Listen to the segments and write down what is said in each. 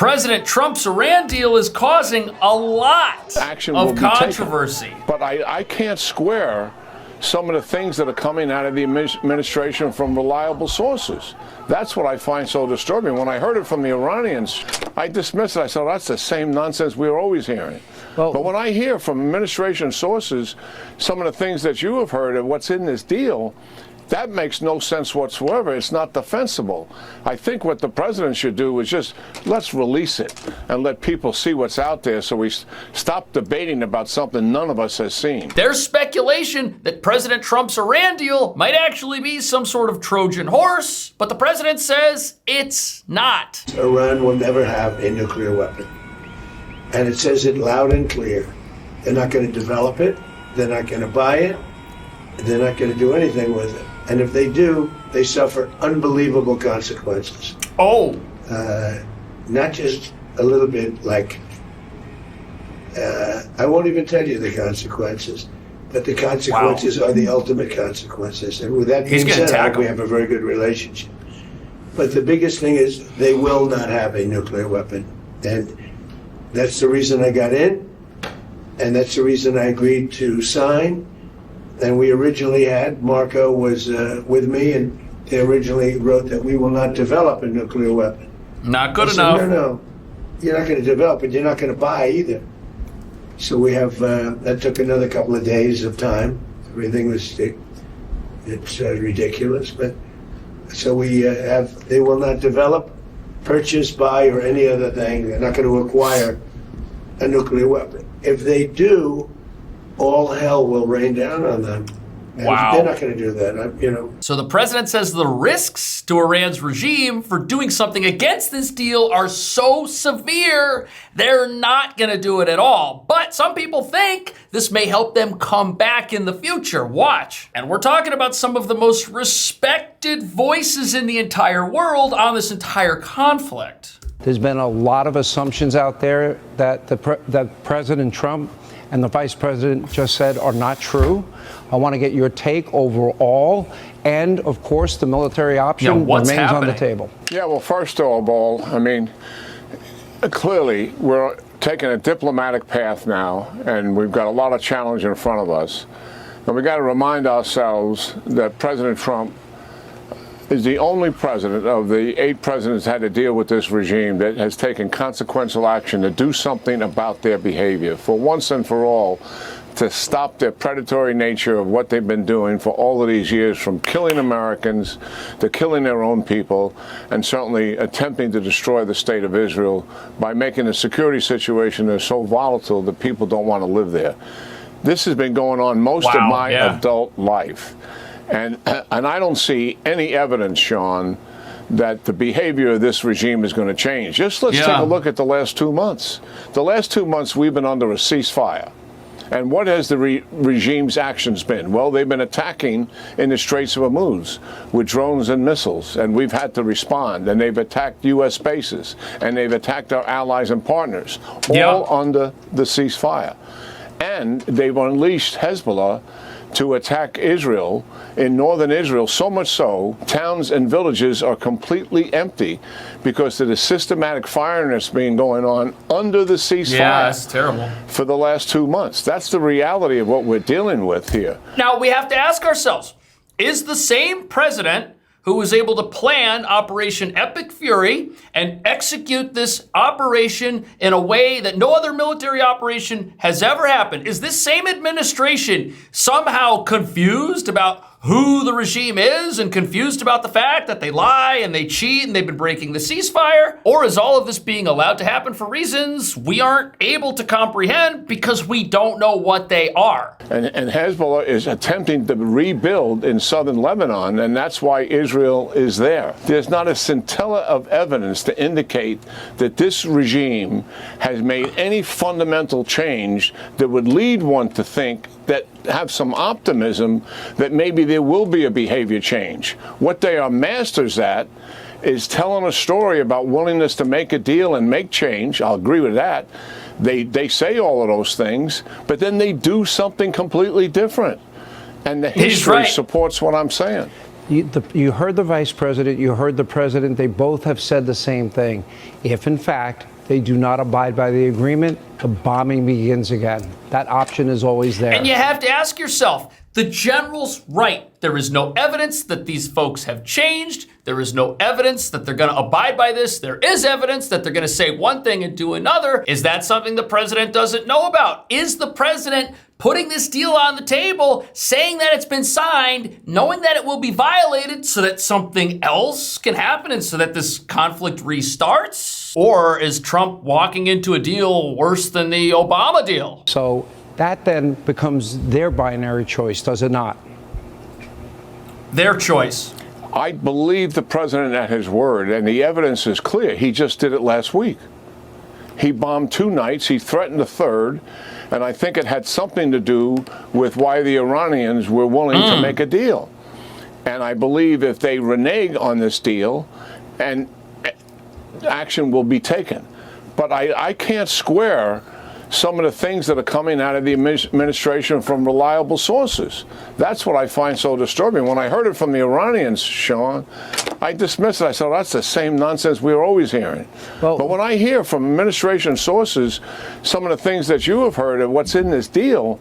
President Trump's Iran deal is causing a lot of controversy. But I can't square some of the things that are coming out of the administration from reliable sources. That's what I find so disturbing. When I heard it from the Iranians, I dismissed it. I said, that's the same nonsense we were always hearing. Well, but when I hear from administration sources some of the things that you have heard of what's in this deal, that makes no sense whatsoever. It's not defensible. I think what the president should do is just let's release it and let people see what's out there so we stop debating about something none of us has seen. There's speculation that President Trump's Iran deal might actually be some sort of Trojan horse, but the president says it's not. Iran will never have a nuclear weapon. And it says it loud and clear. They're not going to develop it. They're not going to buy it. They're not going to do anything with it. And if they do, they suffer unbelievable consequences. Oh. Not just a little bit like, I won't even tell you the consequences, but the consequences are the ultimate consequences. And with that being said, I think we have a very good relationship. But the biggest thing is they will not have a nuclear weapon. And that's the reason I got in, and that's the reason I agreed to sign. And we originally had, Marco was with me, and they originally wrote that we will not develop a nuclear weapon. Not good enough. No, you're not going to develop it. You're not going to buy either. So we have, that took another couple of days of time. Everything was, it's ridiculous. But so we have, they will not develop, purchase, buy, or any other thing. They're not going to acquire a nuclear weapon. If they do, all hell will rain down on them. And they're not going to do that, So the president says the risks to Iran's regime for doing something against this deal are so severe, they're not going to do it at all. But some people think this may help them come back in the future. Watch. And we're talking about some of the most respected voices in the entire world on this entire conflict. There's been a lot of assumptions out there that that President Trump and the Vice President just said are not true. I want to get your take overall. And, of course, the military option remains on the table. Yeah, well, first of all, I mean, clearly we're taking a diplomatic path now, and we've got a lot of challenge in front of us. And we've got to remind ourselves that President Trump is the only president of the 8 presidents had to deal with this regime that has taken consequential action to do something about their behavior, for once and for all, to stop their predatory nature of what they've been doing for all of these years, from killing Americans to killing their own people, and certainly attempting to destroy the state of Israel by making the security situation that's so volatile that people don't want to live there. This has been going on most of my adult life. And I don't see any evidence, Sean, that the behavior of this regime is going to change. Just let's take a look at the last 2 months. The last 2 months we've been under a ceasefire. And what has the regime's actions been? Well, they've been attacking in the Straits of Hormuz with drones and missiles, and we've had to respond. And they've attacked U.S. bases, and they've attacked our allies and partners, all under the ceasefire. And they've unleashed Hezbollah to attack Israel in northern Israel, so much so towns and villages are completely empty because of the systematic firing that's been going on under the ceasefire. Yeah, that's terrible. For the last 2 months. That's the reality of what we're dealing with here. Now we have to ask ourselves, is the same president who was able to plan Operation Epic Fury and execute this operation in a way that no other military operation has ever happened, is this same administration somehow confused about who the regime is and confused about the fact that they lie and they cheat and they've been breaking the ceasefire? Or is all of this being allowed to happen for reasons we aren't able to comprehend because we don't know what they are? And Hezbollah is attempting to rebuild in southern Lebanon, and that's why Israel is there. There's not a scintilla of evidence to indicate that this regime has made any fundamental change that would lead one to think that have some optimism that maybe there will be a behavior change. What they are masters at is telling a story about willingness to make a deal and make change. I'll agree with that. They say all of those things, but then they do something completely different. And the history supports what I'm saying. You heard the vice president, you heard the president. They both have said the same thing. If, in fact, they do not abide by the agreement, the bombing begins again. That option is always there. And you have to ask yourself, the general's right. There is no evidence that these folks have changed. There is no evidence that they're going to abide by this. There is evidence that they're going to say one thing and do another. Is that something the president doesn't know about? Is the president putting this deal on the table, saying that it's been signed, knowing that it will be violated so that something else can happen and so that this conflict restarts? Or is Trump walking into a deal worse than the Obama deal? So that then becomes their binary choice, does it not? Their choice. I believe the president at his word, and the evidence is clear. He just did it last week. He bombed 2 nights. He threatened a third. And I think it had something to do with why the Iranians were willing to make a deal. And I believe if they renege on this deal, and action will be taken. But I can't square some of the things that are coming out of the administration from reliable sources. That's what I find so disturbing. When I heard it from the Iranians, Sean, I dismissed it. I said, oh, that's the same nonsense we were always hearing. Well, but when I hear from administration sources some of the things that you have heard of what's in this deal,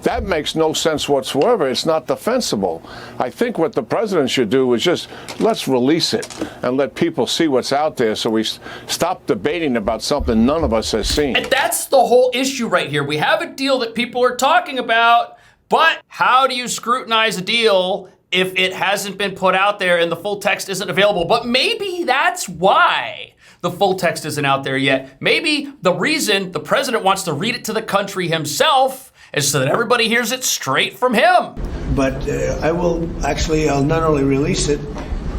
that makes no sense whatsoever. It's not defensible. I think what the president should do is just let's release it and let people see what's out there so we stop debating about something none of us has seen. And that's the whole issue right here. We have a deal that people are talking about, but how do you scrutinize a deal if it hasn't been put out there and the full text isn't available? But maybe that's why the full text isn't out there yet. Maybe the reason the president wants to read it to the country himself is so that everybody hears it straight from him. But I'll not only release it,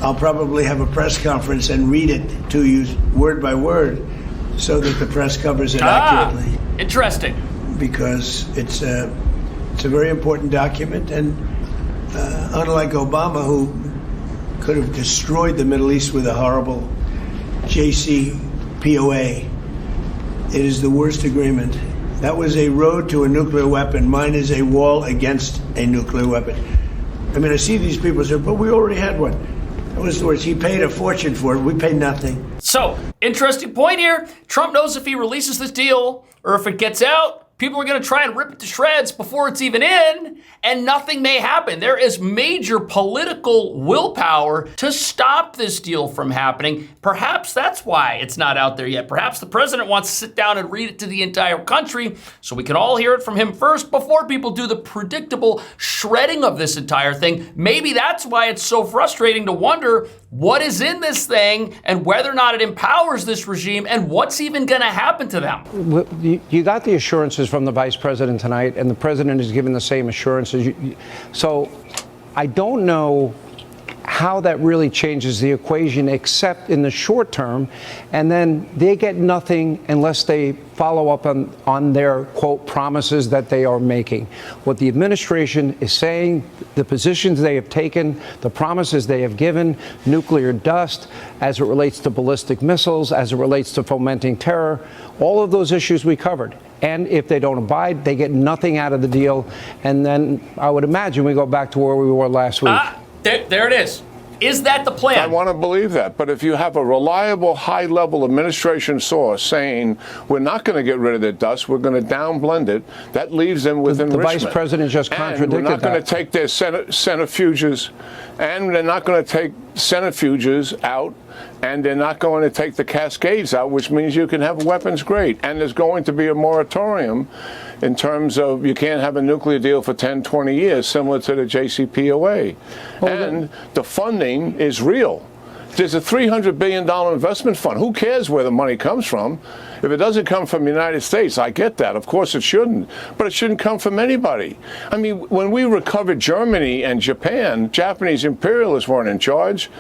I'll probably have a press conference and read it to you word by word so that the press covers it accurately. Interesting. Because it's a very important document, and unlike Obama, who could have destroyed the Middle East with a horrible JCPOA, it is the worst agreement. That was a road to a nuclear weapon. Mine is a wall against a nuclear weapon. I mean, I see these people say, but we already had one. That was the words. He paid a fortune for it. We paid nothing. So, interesting point here. Trump knows if he releases this deal, or if it gets out, people are going to try and rip it to shreds before it's even in, and nothing may happen. There is major political willpower to stop this deal from happening. Perhaps that's why it's not out there yet. Perhaps the president wants to sit down and read it to the entire country so we can all hear it from him first before people do the predictable shredding of this entire thing. Maybe that's why it's so frustrating to wonder what is in this thing and whether or not it empowers this regime and what's even going to happen to them. You got the assurances from the vice president tonight, and the president has given the same assurances. So I don't know how that really changes the equation, except in the short term, and then they get nothing unless they follow up on their, quote, promises that they are making. What the administration is saying, the positions they have taken, the promises they have given, nuclear dust, as it relates to ballistic missiles, as it relates to fomenting terror, all of those issues we covered. And if they don't abide, they get nothing out of the deal. And then I would imagine we go back to where we were last week. There it is. Is that the plan? I want to believe that. But if you have a reliable, high-level administration source saying we're not going to get rid of the dust, we're going to downblend it, that leaves them with enrichment. The vice president just contradicted that. And we're not going to take their centrifuges, and they're not going to take centrifuges out, and they're not going to take the cascades out, which means you can have weapons grade. And there's going to be a moratorium in terms of you can't have a nuclear deal for 10, 20 years, similar to the JCPOA. And the funding is real. There's a $300 billion investment fund. Who cares where the money comes from? If it doesn't come from the United States, I get that. Of course it shouldn't. But it shouldn't come from anybody. I mean, when we recovered Germany and Japan, Japanese imperialists weren't in charge.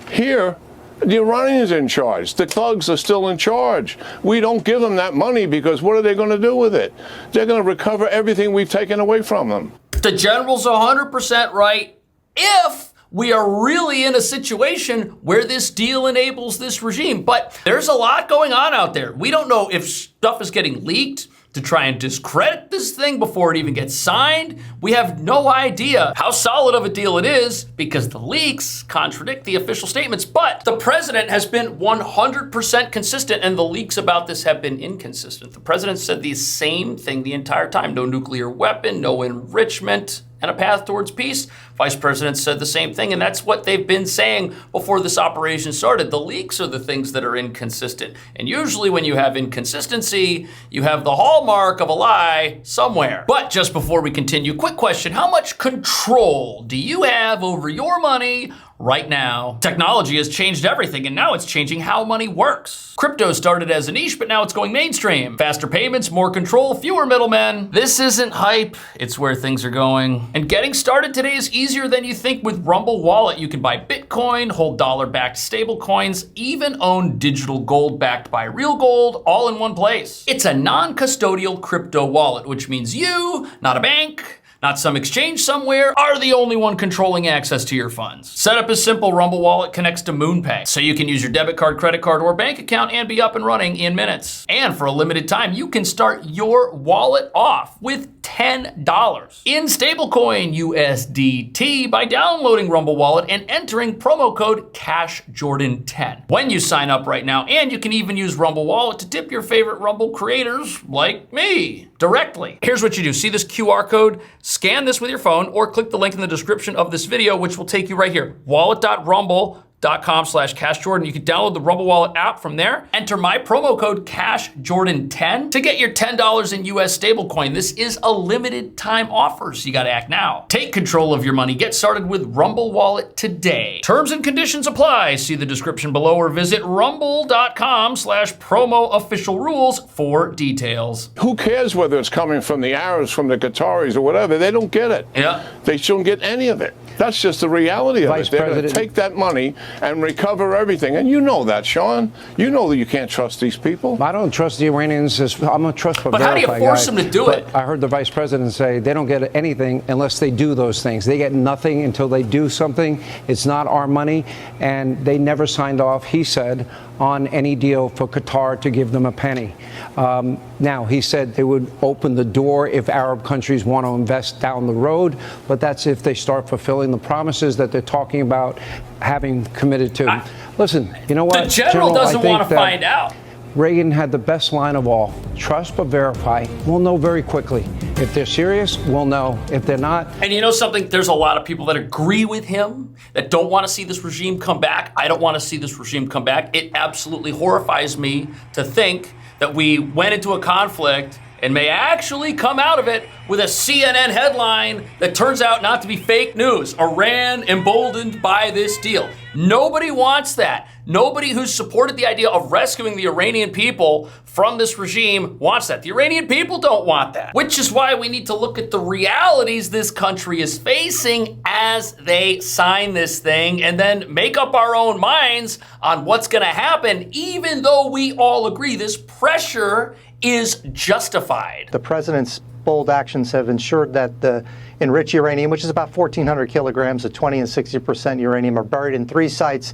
Here, the Iranians are in charge. The thugs are still in charge. We don't give them that money because what are they going to do with it? They're going to recover everything we've taken away from them. The general's 100% right. If we are really in a situation where this deal enables this regime. But there's a lot going on out there. We don't know if stuff is getting leaked. to try and discredit this thing before it even gets signed. We have no idea how solid of a deal it is because the leaks contradict the official statements, but the president has been 100% consistent and the leaks about this have been inconsistent. The president said the same thing the entire time. No nuclear weapon, no enrichment, and a path towards peace. Vice President said the same thing, and that's what they've been saying before this operation started. The leaks are the things that are inconsistent. And usually when you have inconsistency, you have the hallmark of a lie somewhere. But just before we continue, quick question. How much control do you have over your money right now? Technology has changed everything, and now it's changing how money works. Crypto started as a niche, but now it's going mainstream. Faster payments, more control, fewer middlemen. This isn't hype, it's where things are going. And getting started today is easier than you think with Rumble Wallet. You can buy Bitcoin, hold dollar-backed stable coins, even own digital gold backed by real gold, all in one place. It's a non-custodial crypto wallet, which means you, not a bank, not some exchange somewhere, are the only one controlling access to your funds. Setup is simple. Rumble Wallet connects to MoonPay, so you can use your debit card, credit card, or bank account and be up and running in minutes. And for a limited time, you can start your wallet off with $10 in stablecoin USDT by downloading Rumble Wallet and entering promo code CashJordan10 when you sign up right now. And you can even use Rumble Wallet to tip your favorite Rumble creators like me directly. Here's what you do. See this QR code? Scan this with your phone or click the link in the description of this video, which will take you right here. wallet.rumble.com/CashJordan. You can download the Rumble Wallet app from there. Enter my promo code CashJordan10 to get your $10 in US stablecoin. This is a limited time offer, so you gotta act now. Take control of your money. Get started with Rumble Wallet today. Terms and conditions apply. See the description below or visit rumble.com/promo-official-rules for details. Who cares whether it's coming from the Arabs, from the Qataris, or whatever? They don't get it. Yeah. They shouldn't get any of it. That's just the reality of it. They're going to take that money and recover everything. And you know that, Sean. You know that you can't trust these people. I don't trust the Iranians. I'm a trust but how do you force them to do it? I heard the vice president say they don't get anything unless they do those things. They get nothing until they do something. It's not our money. And they never signed off, he said, on any deal for Qatar to give them a penny. Now, he said they would open the door if Arab countries want to invest down the road, but that's if they start fulfilling the promises that they're talking about having committed to. Listen, you know what? The general doesn't want to find out. Reagan had the best line of all. Trust but verify. We'll know very quickly. If they're serious, we'll know. If they're not. And you know something? There's a lot of people that agree with him, that don't want to see this regime come back. I don't want to see this regime come back. It absolutely horrifies me to think that we went into a conflict and may actually come out of it with a CNN headline that turns out not to be fake news. Iran emboldened by this deal. Nobody wants that. Nobody who's supported the idea of rescuing the Iranian people from this regime wants that. The Iranian people don't want that, which is why we need to look at the realities this country is facing as they sign this thing and then make up our own minds on what's going to happen, even though we all agree this pressure is justified. The president's bold actions have ensured that the enriched uranium, which is about 1,400 kilograms of 20 and 60% uranium, are buried in 3 sites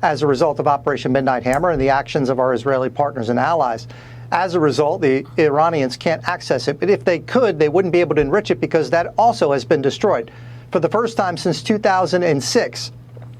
as a result of Operation Midnight Hammer and the actions of our Israeli partners and allies. As a result, the Iranians can't access it, but if they could, they wouldn't be able to enrich it because that also has been destroyed. For the first time since 2006,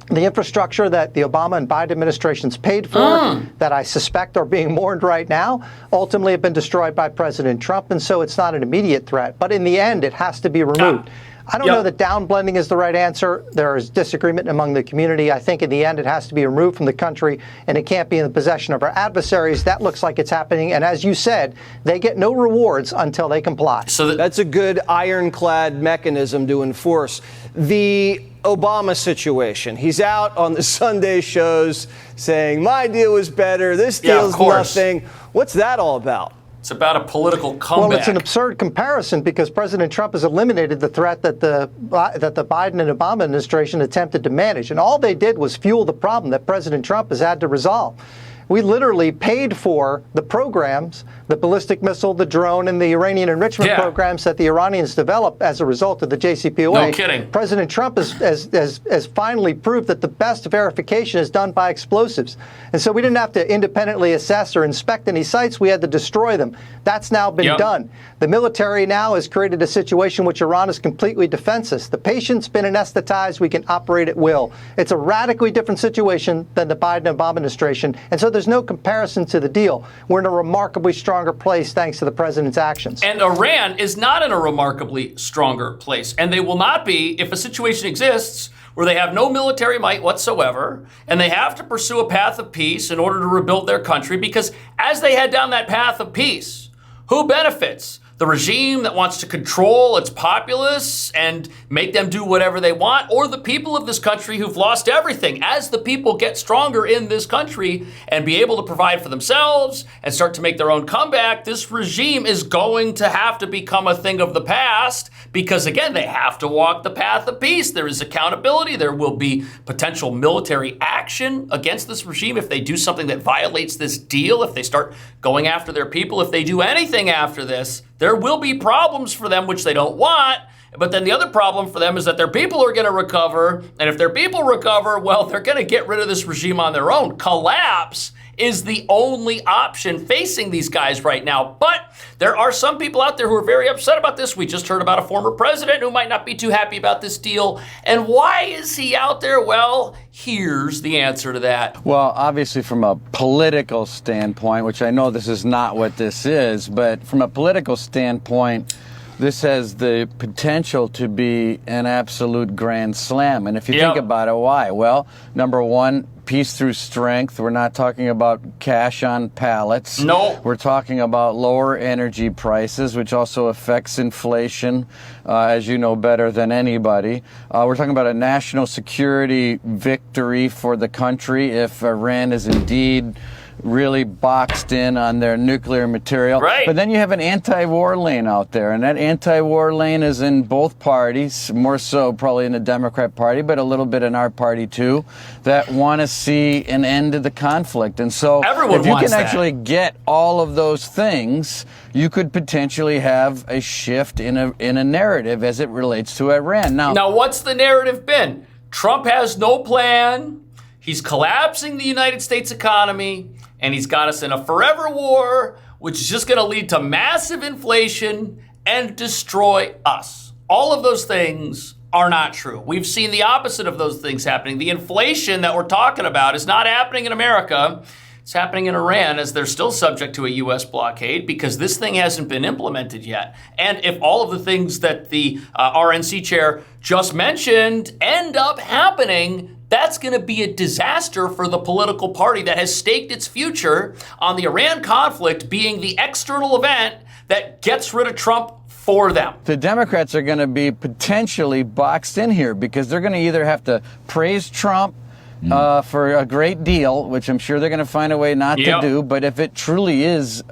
the infrastructure that the Obama and Biden administrations paid for, that I suspect are being mourned right now, ultimately have been destroyed by President Trump, and so it's not an immediate threat. But in the end, it has to be removed. I don't know that downblending is the right answer. There is disagreement among the community. I think in the end, it has to be removed from the country, and it can't be in the possession of our adversaries. That looks like it's happening. And as you said, they get no rewards until they comply. So that's a good ironclad mechanism to enforce. The Obama situation. He's out on the Sunday shows saying, my deal was better, this deal's nothing. What's that all about? It's about a political comeback. Well, it's an absurd comparison because President Trump has eliminated the threat that the Biden and Obama administration attempted to manage. And all they did was fuel the problem that President Trump has had to resolve. We literally paid for the programs, the ballistic missile, the drone, and the uranium enrichment programs that the Iranians developed as a result of the JCPOA. No kidding. President Trump has finally proved that the best verification is done by explosives. And so we didn't have to independently assess or inspect any sites. We had to destroy them. That's now been done. The military now has created a situation in which Iran is completely defenseless. The patient's been anesthetized. We can operate at will. It's a radically different situation than the Biden-Obama administration. And so there's no comparison to the deal. We're in a remarkably stronger place thanks to the president's actions. And Iran is not in a remarkably stronger place. And they will not be if a situation exists where they have no military might whatsoever, and they have to pursue a path of peace in order to rebuild their country, because as they head down that path of peace, who benefits? The regime that wants to control its populace and make them do whatever they want, or the people of this country who've lost everything? As the people get stronger in this country and be able to provide for themselves and start to make their own comeback, this regime is going to have to become a thing of the past because, again, they have to walk the path of peace. There is accountability. There will be potential military action against this regime if they do something that violates this deal, if they start going after their people, if they do anything after this. There will be problems for them, which they don't want. But then the other problem for them is that their people are going to recover. And if their people recover, well, they're going to get rid of this regime on their own. Collapse is the only option facing these guys right now. But there are some people out there who are very upset about this. We just heard about a former president who might not be too happy about this deal. And why is he out there? Well, here's the answer to that. Well, obviously from a political standpoint, which I know this is not what this is, but from a political standpoint, this has the potential to be an absolute grand slam. And if you think about it, why? Well, number one, peace through strength. We're not talking about cash on pallets. No. We're talking about lower energy prices, which also affects inflation, as you know better than anybody. We're talking about a national security victory for the country if Iran is indeed really boxed in on their nuclear material. Right. But then you have an anti-war lane out there, and that anti-war lane is in both parties, more so probably in the Democrat Party, but a little bit in our party too, that want to see an end to the conflict. And so everyone if you wants can that. actually get all of those things, you could potentially have a shift in a narrative as it relates to Iran. Now, what's the narrative been? Trump has no plan. He's collapsing the United States economy, and he's got us in a forever war, which is just going to lead to massive inflation and destroy us. All of those things are not true. We've seen the opposite of those things happening. The inflation that we're talking about is not happening in America. It's happening in Iran, as they're still subject to a U.S. blockade because this thing hasn't been implemented yet. And if all of the things that the RNC chair just mentioned end up happening, that's going to be a disaster for the political party that has staked its future on the Iran conflict being the external event that gets rid of Trump for them. The Democrats are going to be potentially boxed in here because they're going to either have to praise Trump for a great deal, which I'm sure they're going to find a way not to do. But if it truly is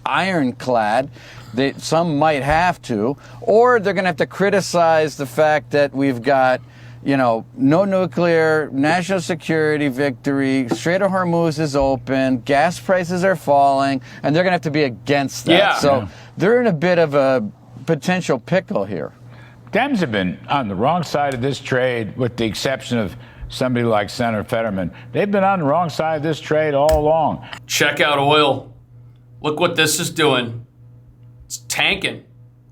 ironclad, some might have to. Or they're going to have to criticize the fact that we've got, no nuclear, national security victory, Strait of Hormuz is open, gas prices are falling, and they're going to have to be against that. So they're in a bit of a potential pickle here. Dems have been on the wrong side of this trade, with the exception of somebody like Senator Fetterman. They've been on the wrong side of this trade all along. Check out oil. Look what this is doing. It's tanking.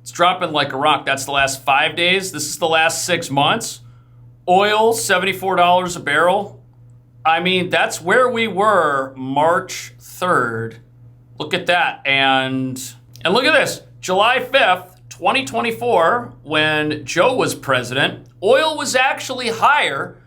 It's dropping like a rock. That's the last 5 days. This is the last 6 months. Oil, $74 a barrel. I mean, that's where we were March 3rd. Look at that. And look at this. July 5th, 2024, when Joe was president, oil was actually higher,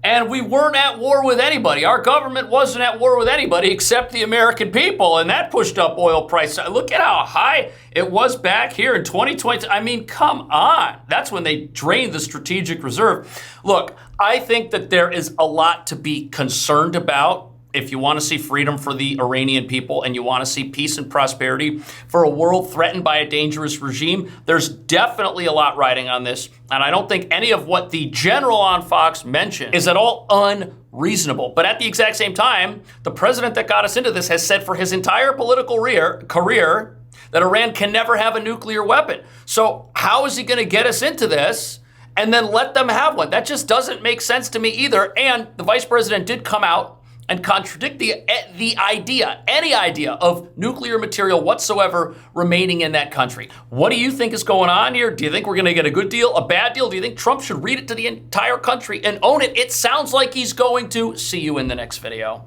and we weren't at war with anybody. Our government wasn't at war with anybody except the American people, and that pushed up oil prices. Look at how high it was back here in 2020. I mean, come on. That's when they drained the strategic reserve. Look, I think that there is a lot to be concerned about if you want to see freedom for the Iranian people and you want to see peace and prosperity for a world threatened by a dangerous regime, there's definitely a lot riding on this. And I don't think any of what the general on Fox mentioned is at all unreasonable. But at the exact same time, the president that got us into this has said for his entire political career that Iran can never have a nuclear weapon. So how is he going to get us into this and then let them have one? That just doesn't make sense to me either. And the vice president did come out and contradict the idea, any idea of nuclear material whatsoever remaining in that country. What do you think is going on here? Do you think we're going to get a good deal, a bad deal? Do you think Trump should read it to the entire country and own it? It sounds like he's going to. See you in the next video.